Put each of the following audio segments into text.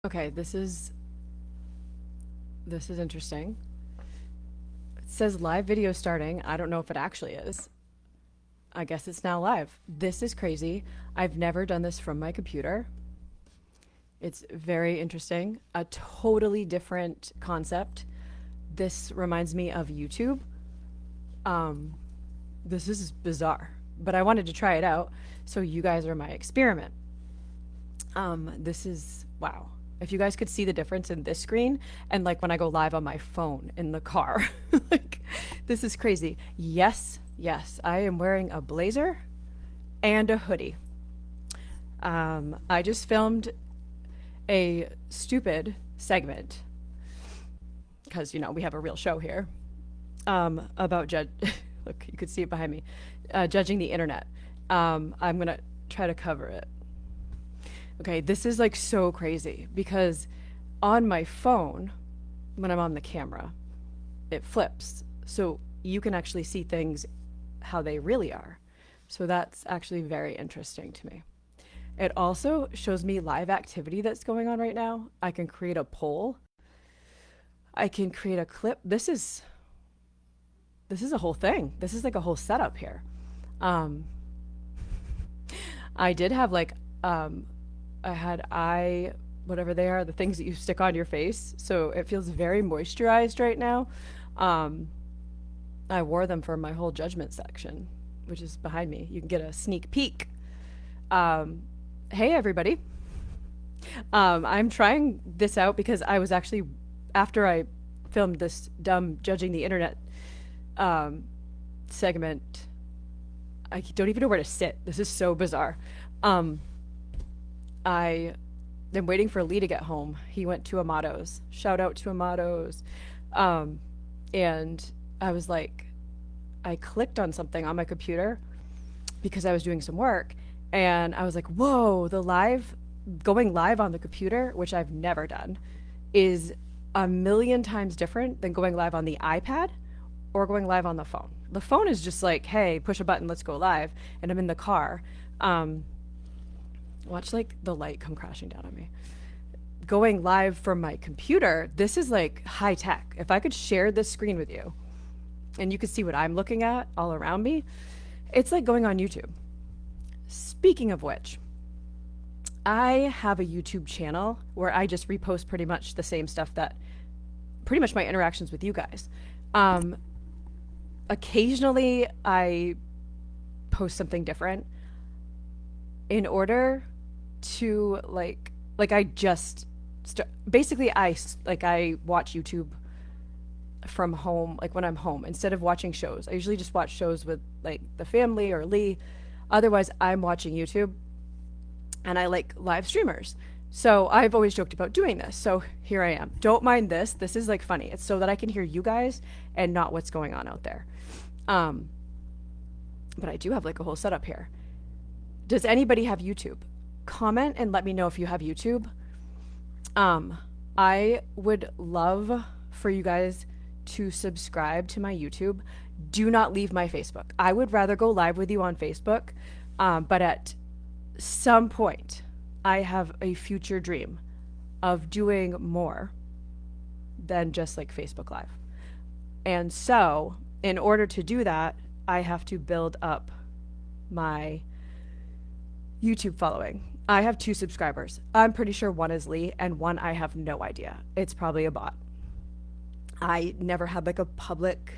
Okay, this is interesting. It says live video starting. I don't know if it actually is. I guess it's now live. This is crazy. I've never done this from my computer. It's very interesting. A totally different concept. This reminds me of YouTube. Um, this is bizarre, but I wanted to try it out. So you guys are my experiment. This is wow. If you guys could see the difference in this screen and like when I go live on my phone in the car, like this is crazy. Yes, yes, I am wearing a blazer and a hoodie. I just filmed a stupid segment because we have a real show here about judge. Look, you could see it behind me, judging the internet. I'm gonna try to cover it. Okay, this is like so crazy because on my phone, when I'm on the camera, it flips. So you can actually see things how they really are. So that's actually very interesting to me. It also shows me live activity that's going on right now. I can create a poll. I can create a clip. This is a whole thing. This is like a whole setup here. Um, I did have like I had eye whatever they are, the things that you stick on your face. So it feels very moisturized right now. Um, I wore them for my whole judgment section, which is behind me. You can get a sneak peek. Um, hey everybody. I'm trying this out because I was actually after I filmed this dumb judging the internet um, segment. I don't even know where to sit. This is so bizarre. Um, I am waiting for Lee to get home. He went to Amato's. Shout out to Amato's. Um, and I was like, I clicked on something on my computer because I was doing some work, and I was like, whoa, going live on the computer, which I've never done, is a million times different than going live on the iPad or going live on the phone. The phone is just like, hey, push a button, let's go live, and I'm in the car. Um, Watch like the light come crashing down on me. Going live from my computer, this is like high tech. If I could share this screen with you and you could see what I'm looking at all around me, it's like going on YouTube. Speaking of which, I have a YouTube channel where I just repost pretty much the same stuff that pretty much my interactions with you guys. Um, Occasionally, I post something different in order to like I just basically I watch YouTube from home, like when I'm home instead of watching shows. I usually just watch shows with like the family or Lee. Otherwise, I'm watching YouTube, and I like live streamers. So I've always joked about doing this. So here I am. Don't mind this. This is like funny. It's so that I can hear you guys and not what's going on out there. Um, but I do have like a whole setup here. Does anybody have YouTube? Comment and let me know if you have YouTube. Um, I would love for you guys to subscribe to my YouTube. Do not leave my Facebook. I would rather go live with you on Facebook, but at some point, I have a future dream of doing more than just like Facebook Live. And so, in order to do that, I have to build up my YouTube following. I have 2 subscribers. I'm pretty sure one is Lee and one I have no idea. It's probably a bot. I never had like a public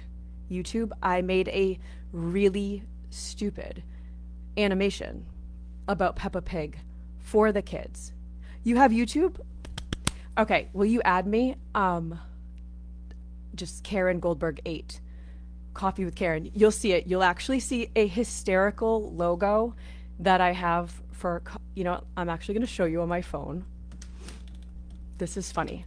YouTube. I made a really stupid animation about Peppa Pig for the kids. You have YouTube? Okay, will you add me? Just Karen Goldberg 8. Coffee with Karen. You'll see it. You'll actually see a hysterical logo that I have for, I'm actually going to show you on my phone. This is funny.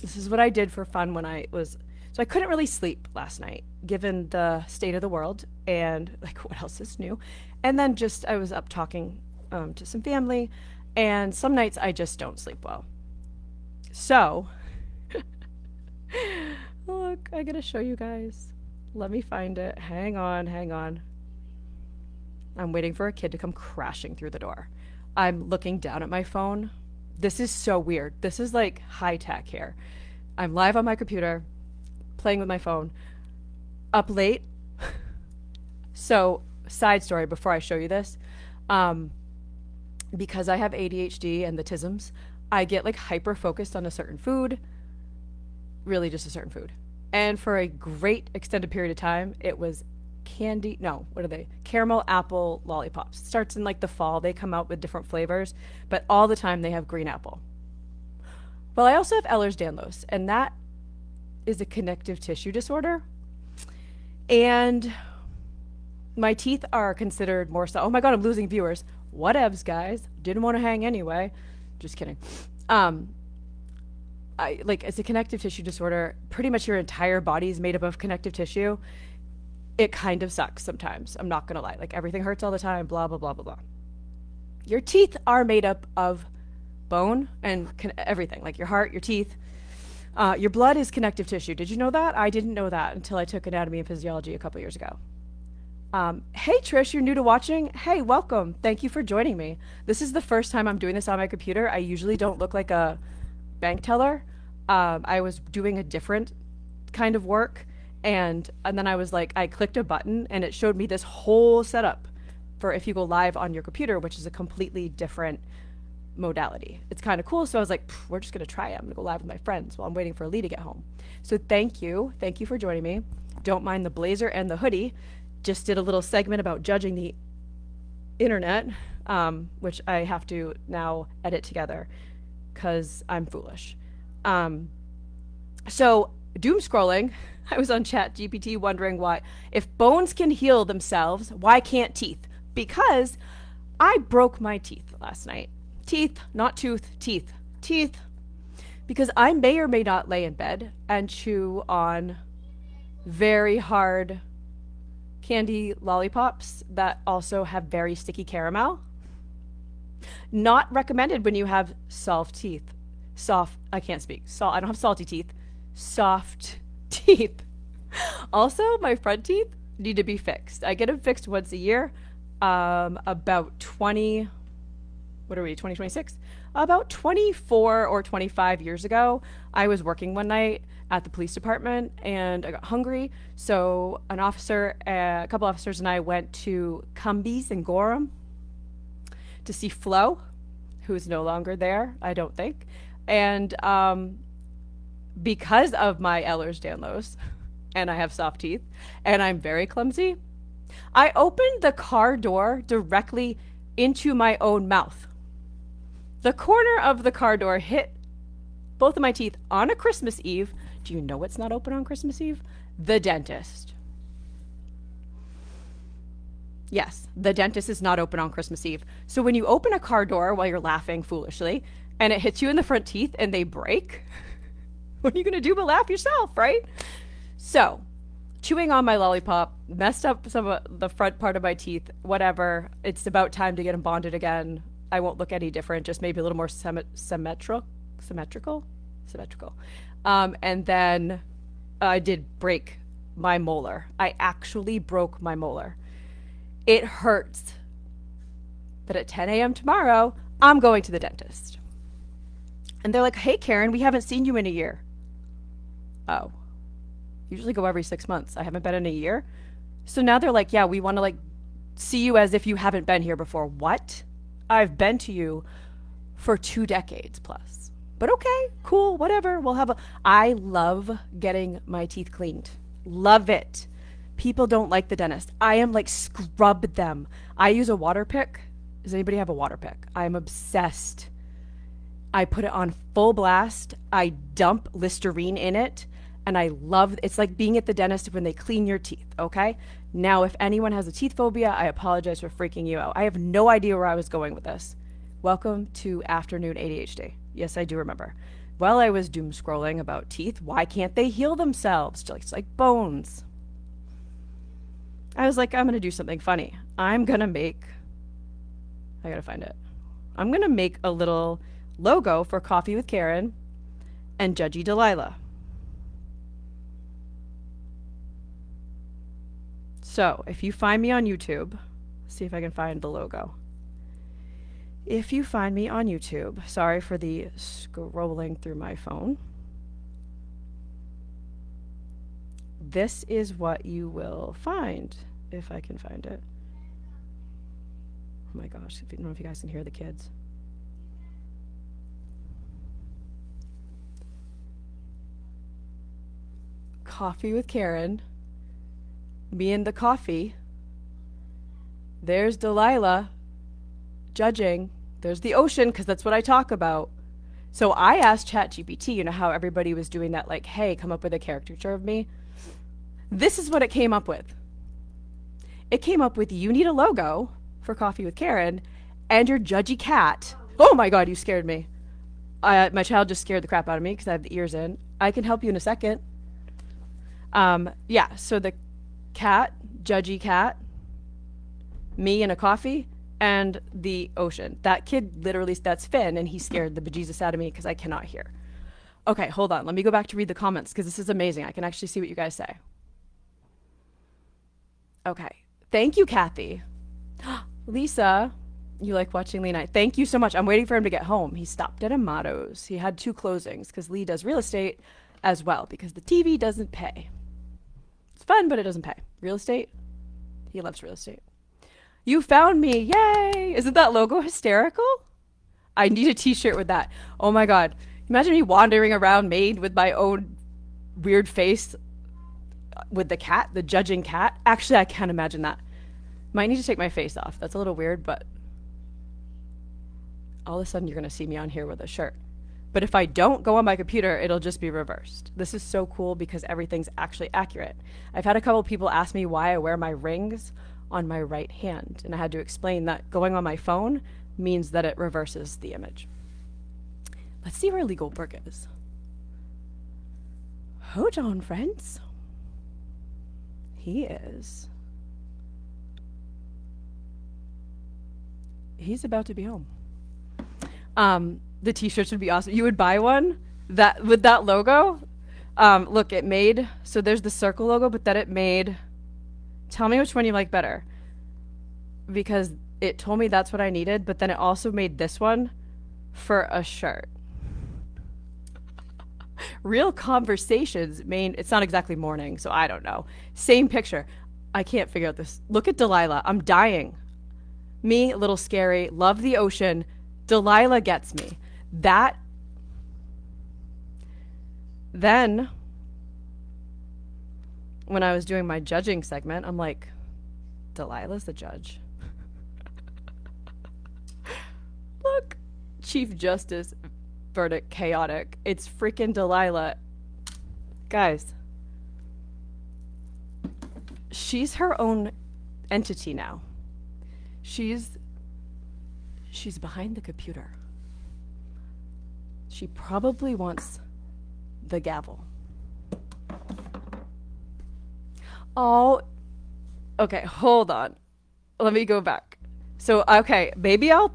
This is what I did for fun so I couldn't really sleep last night, given the state of the world and like what else is new. And then I was up talking to some family, and some nights I just don't sleep well. So, look, I gotta show you guys. Let me find it. Hang on, hang on. I'm waiting for a kid to come crashing through the door. I'm looking down at my phone. this is so weird. This is like high tech here. I'm live on my computer, playing with my phone, up late. So, side story before I show you this. Um, because I have ADHD and the tisms, I get like hyper focused on a certain food, really just a certain food. And for a great extended period of time, it was candy. No, what are they? Caramel apple lollipops. It starts in like the fall. They come out with different flavors, but all the time they have green apple. Well, I also have Ehlers-Danlos, and that is a connective tissue disorder. And my teeth are considered more so. Oh my God, I'm losing viewers. Whatevs, guys. Didn't want to hang anyway. Just kidding. Um, I like it's a connective tissue disorder. Pretty much your entire body is made up of connective tissue. It kind of sucks sometimes. I'm not gonna lie. Like everything hurts all the time. Blah blah blah blah blah. Your teeth are made up of bone and everything, like your heart, your teeth. Your blood is connective tissue. Did you know that? I didn't know that until I took anatomy and physiology a couple years ago. Hey Trish, you're new to watching. Hey, welcome. Thank you for joining me. This is the first time I'm doing this on my computer. I usually don't look like a bank teller. I was doing a different kind of work, and then I was like, I clicked a button and it showed me this whole setup for if you go live on your computer, which is a completely different modality. It's kind of cool. So I was like, we're just gonna try it. I'm gonna go live with my friends while I'm waiting for Lee to get home. So thank you for joining me. Don't mind the blazer and the hoodie. Just did a little segment about judging the internet, which I have to now edit together because I'm foolish. So doom scrolling, I was on Chat GPT wondering why, if bones can heal themselves, why can't teeth? Because I broke my teeth last night. Teeth, not tooth, teeth. Teeth. Because I may or may not lay in bed and chew on very hard candy lollipops that also have very sticky caramel. Not recommended when you have soft teeth. I can't speak. I don't have salty teeth. Soft teeth. Also, my front teeth need to be fixed. I get them fixed once a year. About 2026? About 24 or 25 years ago, I was working one night at the police department and I got hungry. So a couple officers and I went to Cumbies in Gorham to see Flo, who is no longer there, I don't think. And because of my Ehlers-Danlos, and I have soft teeth, and I'm very clumsy, I opened the car door directly into my own mouth. The corner of the car door hit both of my teeth on a Christmas Eve. Do you know what's not open on Christmas Eve? The dentist. Yes, the dentist is not open on Christmas Eve. So when you open a car door while you're laughing foolishly and it hits you in the front teeth and they break, what are you going to do but laugh yourself, right? So, chewing on my lollipop messed up some of the front part of my teeth, whatever. It's about time to get them bonded again. I won't look any different, just maybe a little more symmetrical. And then I did break my molar. I actually broke my molar. It hurts. But at 10 a.m. tomorrow, I'm going to the dentist. And they're like, hey, Karen, we haven't seen you in a year. Oh. Usually go every 6 months. I haven't been in a year. So now they're like, yeah, we want to like see you as if you haven't been here before. What? I've been to you for 2 decades plus. But okay, cool, whatever. I love getting my teeth cleaned. Love it. People don't like the dentist. I am like, scrub them. I use a water pick. Does anybody have a water pick? I'm obsessed. I put it on full blast. I dump Listerine in it. And I love, it's like being at the dentist when they clean your teeth, okay? Now, if anyone has a teeth phobia, I apologize for freaking you out. I have no idea where I was going with this. Welcome to Afternoon ADHD. Yes, I do remember. While I was doom scrolling about teeth, why can't they heal themselves? Just like bones. I was like, I'm going to do something funny. I gotta find it. I'm going to make a little logo for Coffee with Karen and Judgy Delilah. So if you find me on YouTube, see if I can find the logo. If you find me on YouTube, sorry for the scrolling through my phone, this is what you will find, if I can find it. Oh my gosh, I don't know if you guys can hear the kids. Coffee with Karen. Me and the coffee. There's Delilah judging. There's the ocean, because that's what I talk about. So I asked ChatGPT, you know how everybody was doing that, like, hey, come up with a caricature of me? This is what it came up with. It came up with, you need a logo for Coffee with Karen and your judgy cat. Oh my God, you scared me. My child just scared the crap out of me because I have the ears in. I can help you in a second. Yeah, so the cat, judgy cat, me and a coffee, and the ocean. That kid literally, that's Finn, and he scared the bejesus out of me because I cannot hear. Okay, hold on. Let me go back to read the comments because this is amazing. I can actually see what you guys say. Okay. Thank you, Kathy. Lisa, you like watching Lee Night. Thank you so much. I'm waiting for him to get home. He stopped at Amato's. He had 2 closings because Lee does real estate as well because the TV doesn't pay. It's fun, but it doesn't pay. Real estate? He loves real estate. You found me. Yay. Isn't that logo hysterical? I need a t-shirt with that. Oh my God. Imagine me wandering around Maine with my own weird face with the cat, the judging cat. Actually, I can't imagine that. Might need to take my face off. That's a little weird, but all of a sudden you're going to see me on here with a shirt. But if I don't go on my computer, it'll just be reversed. This is so cool because everything's actually accurate. I've had a couple people ask me why I wear my rings on my right hand, and I had to explain that going on my phone means that it reverses the image. Let's see where Lee Goldberg is. Hold on, friends. He is. He's about to be home. The t-shirts would be awesome. You would buy one that with that logo. Look, it made, so there's the circle logo, but then it made, tell me which one you like better. Because it told me that's what I needed, but then it also made this one for a shirt. Real conversations, Maine, it's not exactly morning, so I don't know. Same picture. I can't figure out this. Look at Delilah. I'm dying. Me, a little scary, love the ocean. Delilah gets me. That. Then, when I was doing my judging segment, I'm like, Delilah's the judge. Look, Chief Justice, verdict chaotic. It's freaking Delilah. Guys, she's her own entity now. She's behind the computer. She probably wants the gavel. Oh, okay, hold on. Let me go back. So, okay, maybe you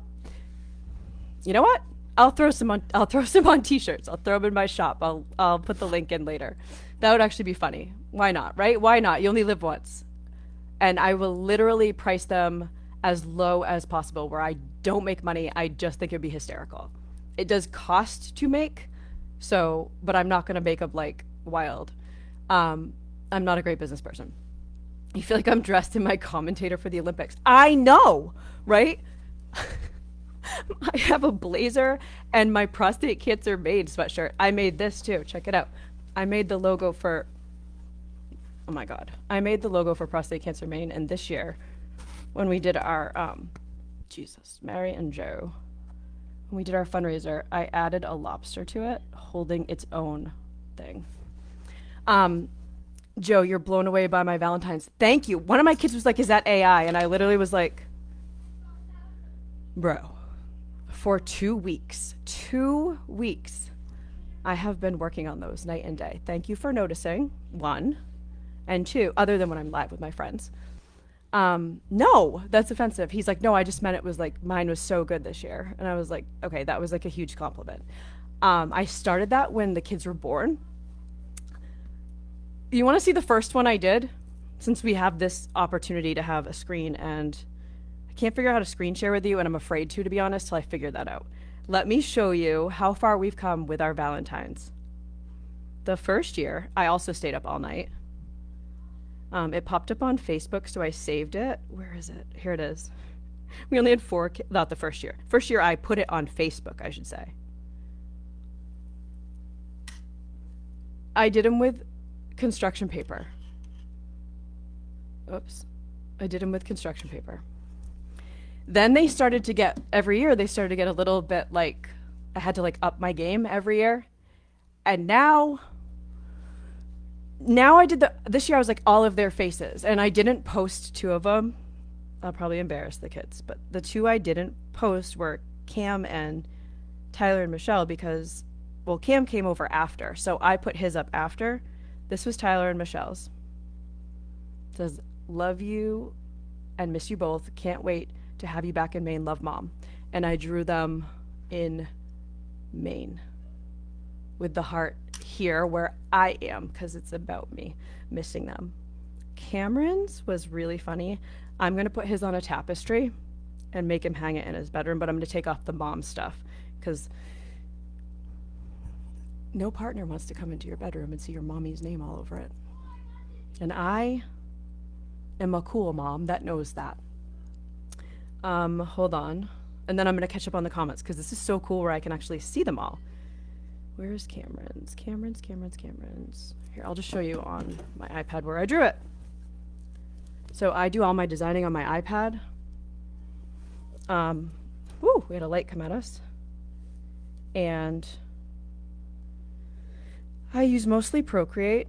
know what? I'll throw some on t-shirts. I'll throw them in my shop. I'll put the link in later. That would actually be funny. Why not, right? Why not? You only live once. And I will literally price them as low as possible where I don't make money. I just think it'd be hysterical. It does cost to make, so, but I'm not going to make them like wild. I'm not a great business person. You feel like I'm dressed in my commentator for the Olympics. I know, right? I have a blazer and my Prostate Cancer Maine sweatshirt. I made this too. Check it out. I made the logo for, oh my God. I made the logo for Prostate Cancer Maine, and this year when we did our, Jesus, Mary and Joe, when we did our fundraiser, I added a lobster to it holding its own thing. Joe, you're blown away by my Valentine's. Thank you. One of my kids was like, is that AI? And I literally was like, bro, for 2 weeks, I have been working on those night and day. Thank you for noticing, 1. And 2, other than when I'm live with my friends. No, that's offensive. He's like, no, I just meant it was like, mine was so good this year. And I was like, okay, that was like a huge compliment. I started that when the kids were born. You want to see the first one I did? Since we have this opportunity to have a screen, and I can't figure out how to screen share with you, and I'm afraid to be honest, till I figure that out. Let me show you how far we've come with our Valentines. The first year, I also stayed up all night. It popped up on Facebook, so I saved it. Where is it? Here it is. We only had four, not the first year. First year, I put it on Facebook, I should say. I did them with construction paper. Oops. I did them with construction paper. Then they started to get, every year, they started to get a little bit like, I had to like up my game every year. And now I did this year I was like all of their faces. And I didn't post two of them. I'll probably embarrass the kids. But the two I didn't post were Cam and Tyler and Michelle because, well, Cam came over after. So I put his up after. This was Tyler and Michelle's. It says, love you and miss you both. Can't wait to have you back in Maine. Love, Mom. And I drew them in Maine with the heart here where I am because it's about me missing them. Cameron's was really funny. I'm going to put his on a tapestry and make him hang it in his bedroom, but I'm going to take off the mom stuff because no partner wants to come into your bedroom and see your mommy's name all over it. And I am a cool mom that knows that. Hold on. And then I'm going to catch up on the comments because this is so cool where I can actually see them all. Where's Cameron's? Cameron's. Here, I'll just show you on my iPad where I drew it. So I do all my designing on my iPad. We had a light come at us. And I use mostly Procreate.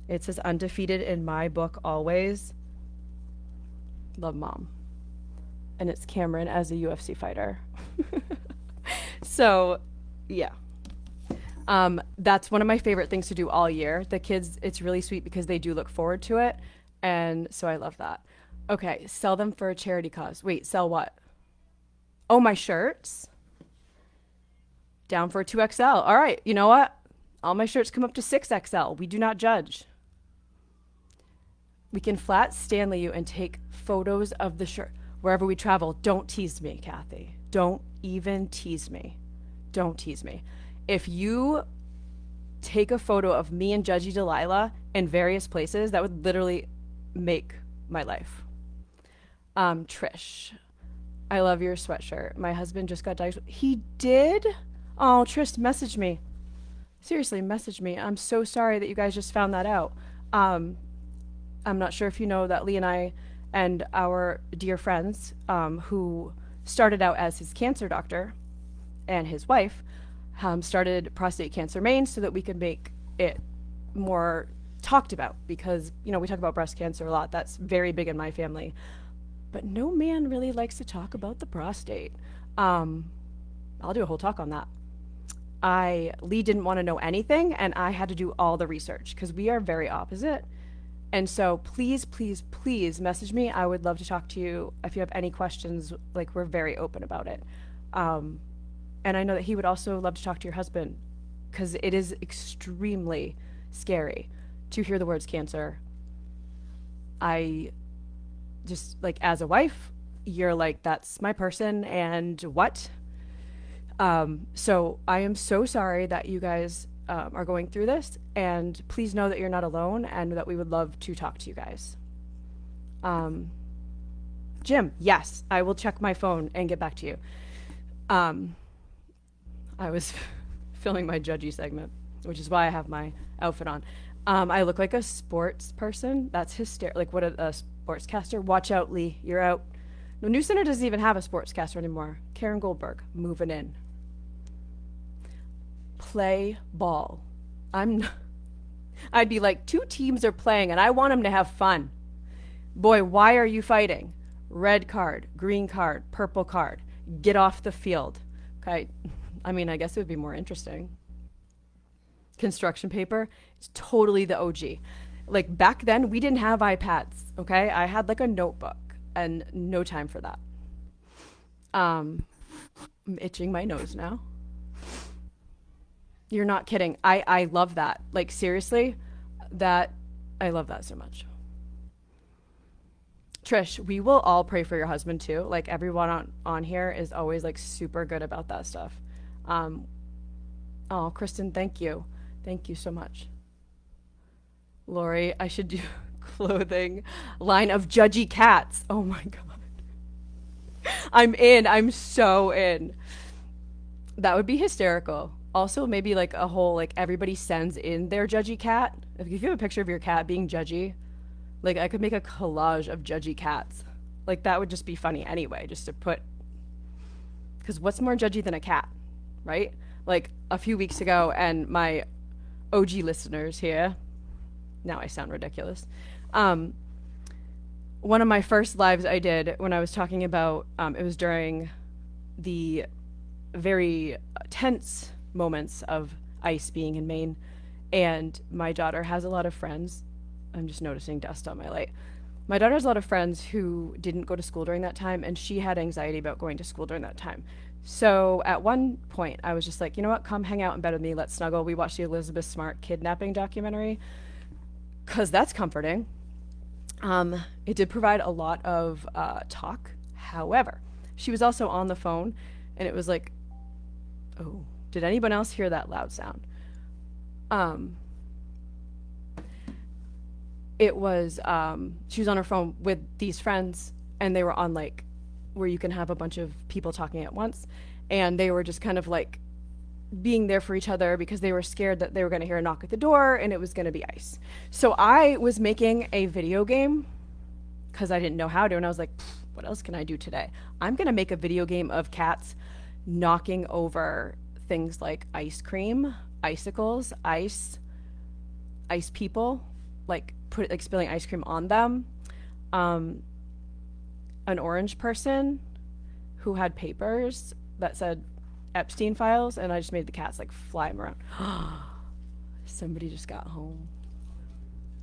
It says undefeated in my book always. Love, Mom. And it's Cameron as a UFC fighter. So, yeah. That's one of my favorite things to do all year. The kids, it's really sweet because they do look forward to it. And so I love that. Okay, sell them for a charity cause. Wait, sell what? Oh, my shirts? Down for a 2XL. All right, you know what? All my shirts come up to 6XL. We do not judge. We can flat Stanley you and take photos of the shirt wherever we travel. Don't tease me, Kathy. Don't even tease me. Don't tease me. If you take a photo of me and Judgy Delilah in various places, that would literally make my life. Trish, I love your sweatshirt. My husband just got diagnosed. He did? Oh, Trish, message me. Seriously, message me. I'm so sorry that you guys just found that out. I'm not sure if you know that Lee and I and our dear friends who started out as his cancer doctor and his wife started Prostate Cancer Maine so that we could make it more talked about because, you know, we talk about breast cancer a lot. That's very big in my family. But no man really likes to talk about the prostate. I'll do a whole talk on that. Lee didn't want to know anything, and I had to do all the research because we are very opposite. And so please, please, please message me. I would love to talk to you if you have any questions. Like, we're very open about it. And I know that he would also love to talk to your husband because it is extremely scary to hear the words cancer. I just, like, as a wife, you're like, that's my person, and what? So I am so sorry that you guys are going through this, and please know that you're not alone and that we would love to talk to you guys. Jim, yes, I will check my phone and get back to you. I was filming my judgy segment, which is why I have my outfit on. I look like a sports person. That's hysterical. Like, what a sportscaster. Watch out, Lee. You're out. No, New Center doesn't even have a sportscaster anymore. Karen Goldberg, moving in. Play ball. I'd be like, two teams are playing and I want them to have fun. Boy, why are you fighting? Red card, green card, purple card. Get off the field. Okay. I mean, I guess it would be more interesting. Construction paper, it's totally the OG. Like, back then, we didn't have iPads, okay? I had like a notebook and no time for that. I'm itching my nose now. You're not kidding. I love that. Like, seriously, I love that so much. Trish, we will all pray for your husband too. Like everyone on here is always like super good about that stuff. Um, oh, Kristen, thank you. Thank you so much. Lori, I should do clothing line of judgy cats. Oh my God. I'm in. I'm so in. That would be hysterical. Also, maybe like a whole, like everybody sends in their judgy cat. If you have a picture of your cat being judgy, like I could make a collage of judgy cats. Like that would just be funny anyway, just to put, because what's more judgy than a cat, right? Like a few weeks ago, and my OG listeners here, now I sound ridiculous. Um, One of my first lives I did when I was talking about, it was during the very tense moments of ice being in Maine. And my daughter has a lot of friends. I'm just noticing dust on my light. My daughter has a lot of friends who didn't go to school during that time, and she had anxiety about going to school during that time. So at one point, I was just like, you know what? Come hang out in bed with me. Let's snuggle. We watched the Elizabeth Smart kidnapping documentary because that's comforting. It did provide a lot of talk. However, she was also on the phone, and it was like, oh, did anyone else hear that loud sound? Um, it was, she was on her phone with these friends, and they were on like where you can have a bunch of people talking at once, and they were just kind of like being there for each other because they were scared that they were going to hear a knock at the door and it was going to be ice. So I was making a video game because I didn't know how to, and I was like, what else can I do today? I'm going to make a video game of cats knocking over things like ice cream, icicles, ice people, like spilling ice cream on them. Um, an orange person who had papers that said Epstein files, and I just made the cats like fly them around. Somebody just got home.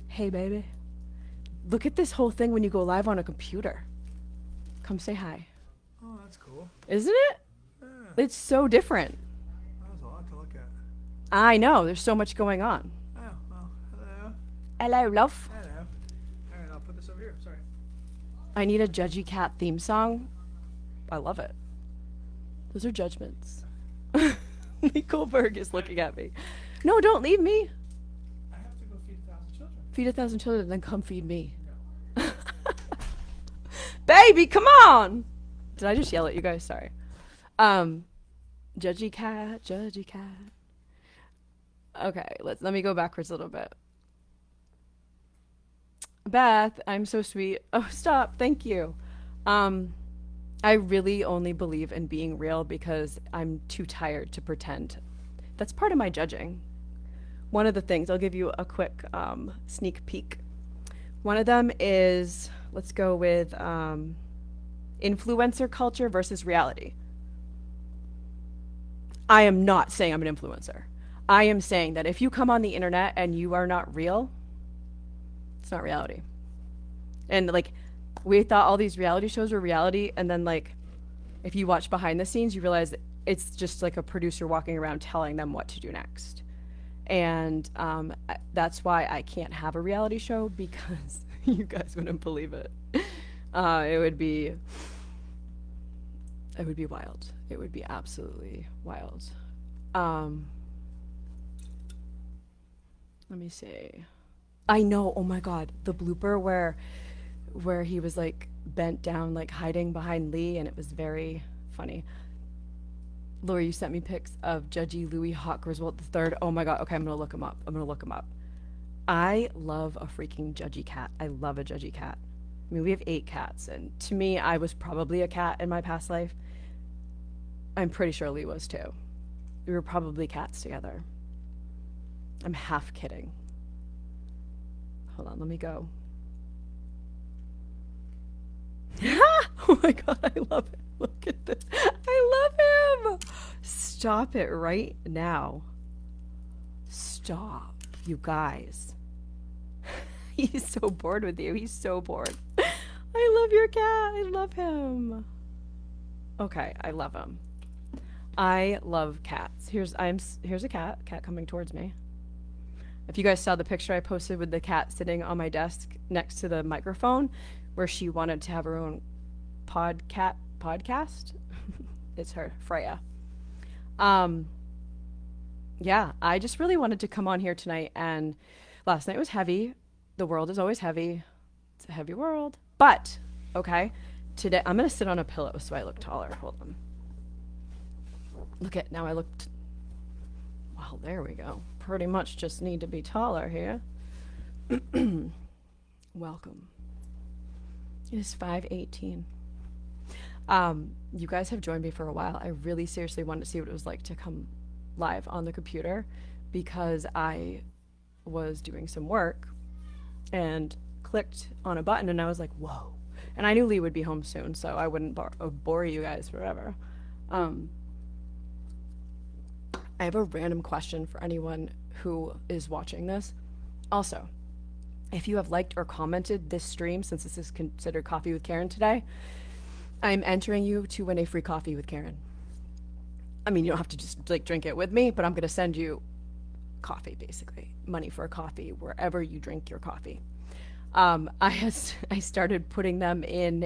Hey, baby. Look at this whole thing when you go live on a computer. Come say hi. Oh, that's cool. Isn't it? Yeah, It's so different. that's a lot to look at. I know. There's so much going on. Oh, well, hello. Hello, love. Hello. All right, I'll put this over here. Sorry. I need a judgy cat theme song. I love it. Those are judgments. Lee Goldberg is looking at me. No, don't leave me. I have to go feed 1,000 children. Feed 1,000 children, then come feed me. No. Baby, come on! Did I just yell at you guys? Sorry. Judgy cat, judgy cat. Okay, let me go backwards a little bit. Beth, I'm so sweet. Oh, stop. Thank you. I really only believe in being real because I'm too tired to pretend. That's part of my judging. One of the things, I'll give you a quick sneak peek. One of them is, let's go with influencer culture versus reality. I am not saying I'm an influencer. I am saying that if you come on the internet and you are not real, it's not reality. And like, we thought all these reality shows were reality, and then like, if you watch behind the scenes, you realize that it's just like a producer walking around telling them what to do next. And that's why I can't have a reality show, because you guys wouldn't believe it. It would be wild. It would be absolutely wild. Let me see. I know. Oh my God, the blooper where he was like bent down, like hiding behind Lee, and it was very funny. Laura, you sent me pics of Judgy Louis Hawk Griswold III. Oh my God. Okay, I'm gonna look him up. I love a freaking judgy cat. I love a judgy cat. I mean, we have 8 cats, and to me, I was probably a cat in my past life. I'm pretty sure Lee was too. We were probably cats together. I'm half kidding. Hold on, let me go. Oh my God, I love it. Look at this. I love him. Stop it right now. Stop, you guys. He's so bored with you. He's so bored. I love your cat. I love him. Okay, I love him. I love cats. Here's a cat coming towards me. If you guys saw the picture I posted with the cat sitting on my desk next to the microphone, where she wanted to have her own podcast. It's her, Freya. Um, yeah, I just really wanted to come on here tonight. And last night was heavy. The world is always heavy. It's a heavy world. But, okay, today I'm going to sit on a pillow so I look taller. Hold on. Look at, now I looked. Well, there we go. Pretty much just need to be taller here. Welcome. It is 5:18. You guys have joined me for a while. I really seriously wanted to see what it was like to come live on the computer because I was doing some work and clicked on a button and I was like, whoa. And I knew Lee would be home soon, so I wouldn't bore you guys forever. I have a random question for anyone who is watching this. Also, if you have liked or commented this stream, since this is considered Coffee with Karen today, I'm entering you to win a free coffee with Karen. I mean, you don't have to just like drink it with me, but I'm going to send you coffee, basically. Money for a coffee wherever you drink your coffee. I started putting them in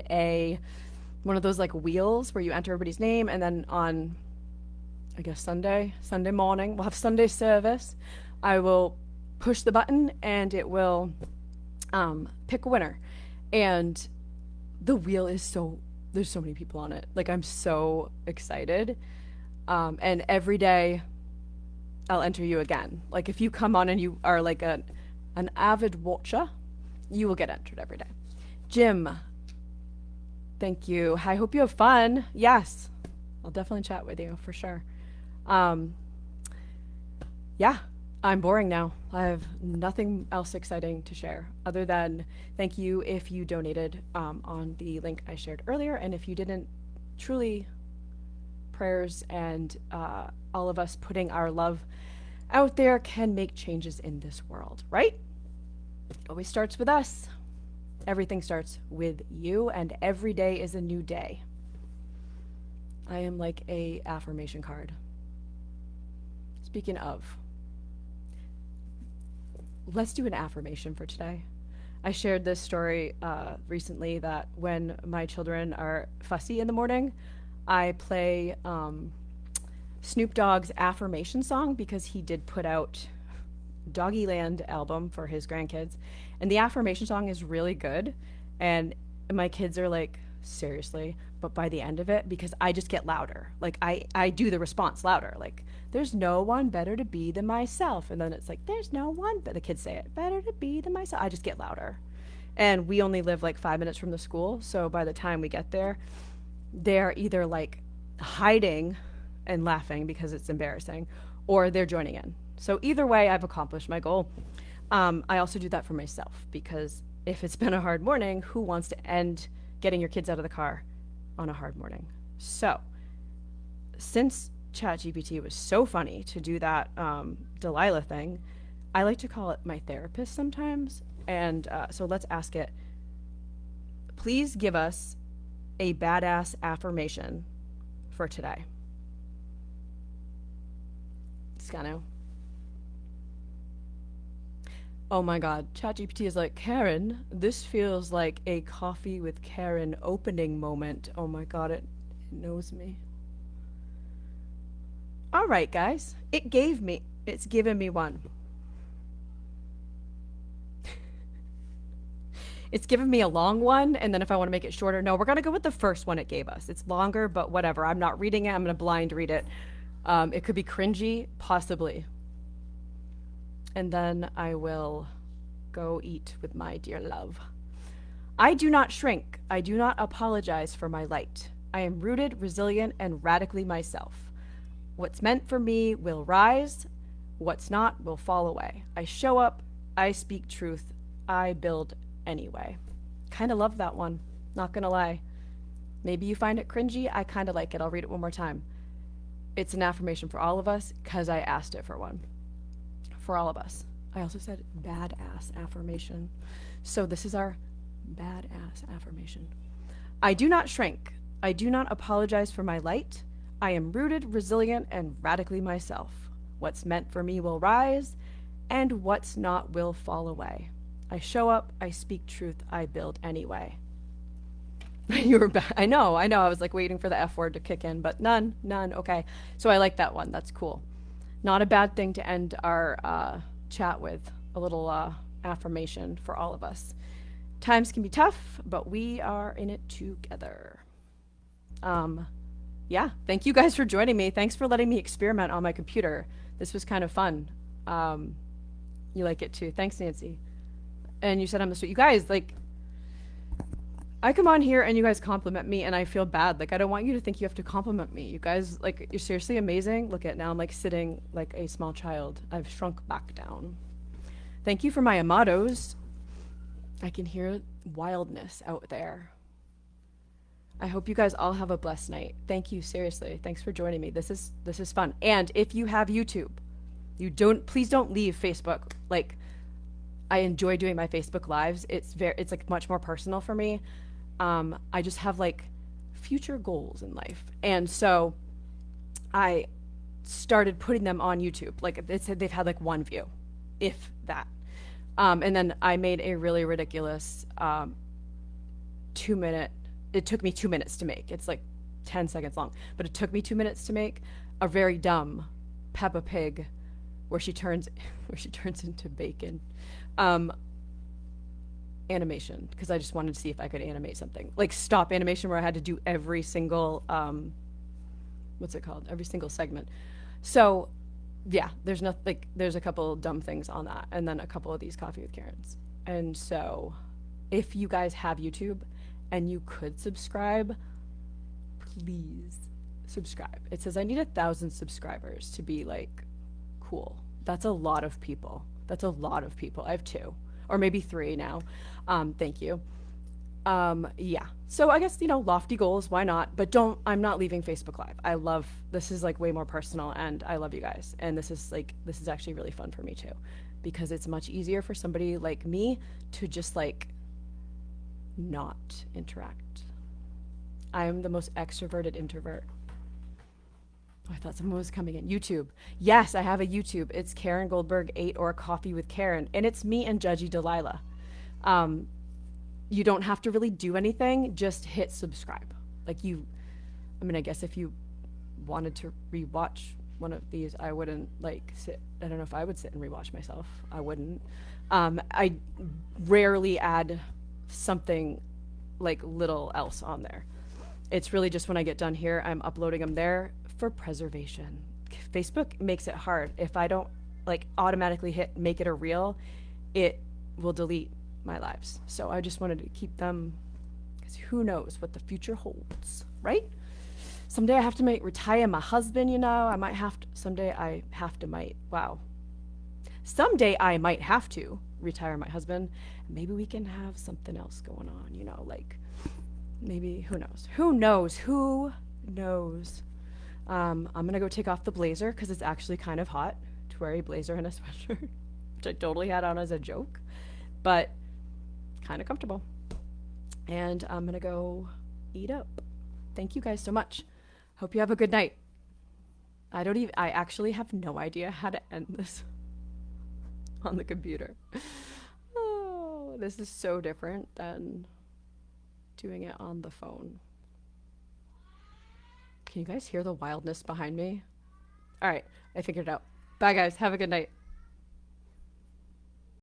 one of those like wheels where you enter everybody's name, and then on, I guess Sunday morning, we'll have Sunday service. I will push the button and it will pick a winner. And the wheel is there's so many people on it. Like, I'm so excited. And every day I'll enter you again. Like, if you come on and you are like an avid watcher, you will get entered every day. Jim, thank you. I hope you have fun. Yes, I'll definitely chat with you for sure. Yeah, I'm boring now. I have nothing else exciting to share other than thank you if you donated on the link I shared earlier. And if you didn't, truly, prayers and all of us putting our love out there can make changes in this world, right? It always starts with us. Everything starts with you, and every day is a new day. I am like a affirmation card. Speaking of, let's do an affirmation for today. I shared this story recently that when my children are fussy in the morning, I play Snoop Dogg's affirmation song because he did put out Doggyland album for his grandkids, and the affirmation song is really good, and my kids are like, seriously? But by the end of it, because I just get louder, like I do the response louder, like, there's no one better to be than myself, and then it's like, there's no one, but the kids say it, better to be than myself. I just get louder, and we only live like 5 minutes from the school, so by the time we get there, they're either like hiding and laughing because it's embarrassing, or they're joining in. So either way, I've accomplished my goal. I also do that for myself because if it's been a hard morning, who wants to end getting your kids out of the car on a hard morning? So since ChatGPT was so funny to do that Delilah thing, I like to call it my therapist sometimes. And so let's ask it, please give us a badass affirmation for today. Scano. Oh my God, ChatGPT is like, Karen, this feels like a Coffee with Karen opening moment. Oh my God, it knows me. All right, guys, it's given me one. It's given me a long one, and then if I want to make it shorter, no, we're going to go with the first one it gave us. It's longer, but whatever. I'm not reading it. I'm going to blind read it. It could be cringy, possibly. And then I will go eat with my dear love. I do not shrink. I do not apologize for my light. I am rooted, resilient, and radically myself. What's meant for me will rise. What's not will fall away. I show up. I speak truth. I build anyway. Kind of love that one. Not gonna lie. Maybe you find it cringy. I kind of like it. I'll read it one more time. It's an affirmation for all of us because I asked it for one. For all of us. I also said badass affirmation. So this is our badass affirmation. I do not shrink. I do not apologize for my light. I am rooted, resilient, and radically myself. What's meant for me will rise, and what's not will fall away. I show up, I speak truth, I build anyway. You were back. I know, I know. I was like waiting for the F word to kick in, but none, none. Okay. So I like that one. That's cool. Not a bad thing to end our chat with. A little affirmation for all of us. Times can be tough, but we are in it together. Um, yeah. Thank you guys for joining me. Thanks for letting me experiment on my computer. This was kind of fun. Um, you like it too. Thanks, Nancy. And you said I'm the sweet. You guys, like, I come on here and you guys compliment me and I feel bad. Like, I don't want you to think you have to compliment me. You guys, like, you're seriously amazing. Look at now, I'm like sitting like a small child. I've shrunk back down. Thank you for my amados. I can hear wildness out there. I hope you guys all have a blessed night. Thank you, seriously. Thanks for joining me. This is fun. And if you have YouTube, please don't leave Facebook. Like, I enjoy doing my Facebook lives. It's like much more personal for me. I just have like future goals in life. And so I started putting them on YouTube. Like they've had like one view, if that. And then I made a really ridiculous 2 minute, it took me 2 minutes to make. It's like 10 seconds long, but it took me 2 minutes to make a very dumb Peppa Pig where she turns into bacon. Animation, because I just wanted to see if I could animate something like stop animation where I had to do every single what's it called, every single segment. So yeah, there's nothing, like there's a couple dumb things on that and then a couple of these coffee with Karens. And so if you guys have YouTube and you could subscribe, please subscribe. It says I need 1,000 subscribers to be like cool. That's a lot of people. That's a lot of people. I have 2 or maybe 3 now. Thank you. Yeah. So I guess, lofty goals, why not? But I'm not leaving Facebook Live. This is like way more personal and I love you guys. And this is actually really fun for me too, because it's much easier for somebody like me to just like not interact. I am the most extroverted introvert. Oh, I thought someone was coming in. YouTube. Yes, I have a YouTube. It's Karen Goldberg 8 or Coffee with Karen. And it's me and Judgy Delilah. You don't have to really do anything. Just hit subscribe. I guess if you wanted to rewatch one of these, I wouldn't sit. I don't know if I would sit and rewatch myself. I wouldn't. I rarely add something little else on there. It's really just when I get done here, I'm uploading them there for preservation. Facebook makes it hard. If I don't automatically hit make it a reel, it will delete my lives. So I just wanted to keep them, because who knows what the future holds, right? Someday I have to retire my husband, I might have to, someday I might have to retire my husband. Maybe we can have something else going on, maybe, who knows? I'm gonna go take off the blazer because it's actually kind of hot to wear a blazer and a sweatshirt, which I totally had on as a joke, but kind of comfortable. And I'm gonna go eat up. Thank you guys so much. Hope you have a good night. I actually have no idea how to end this on the computer. Oh, this is so different than doing it on the phone. Can you guys hear the wildness behind me? All right, I figured it out. Bye, guys. Have a good night.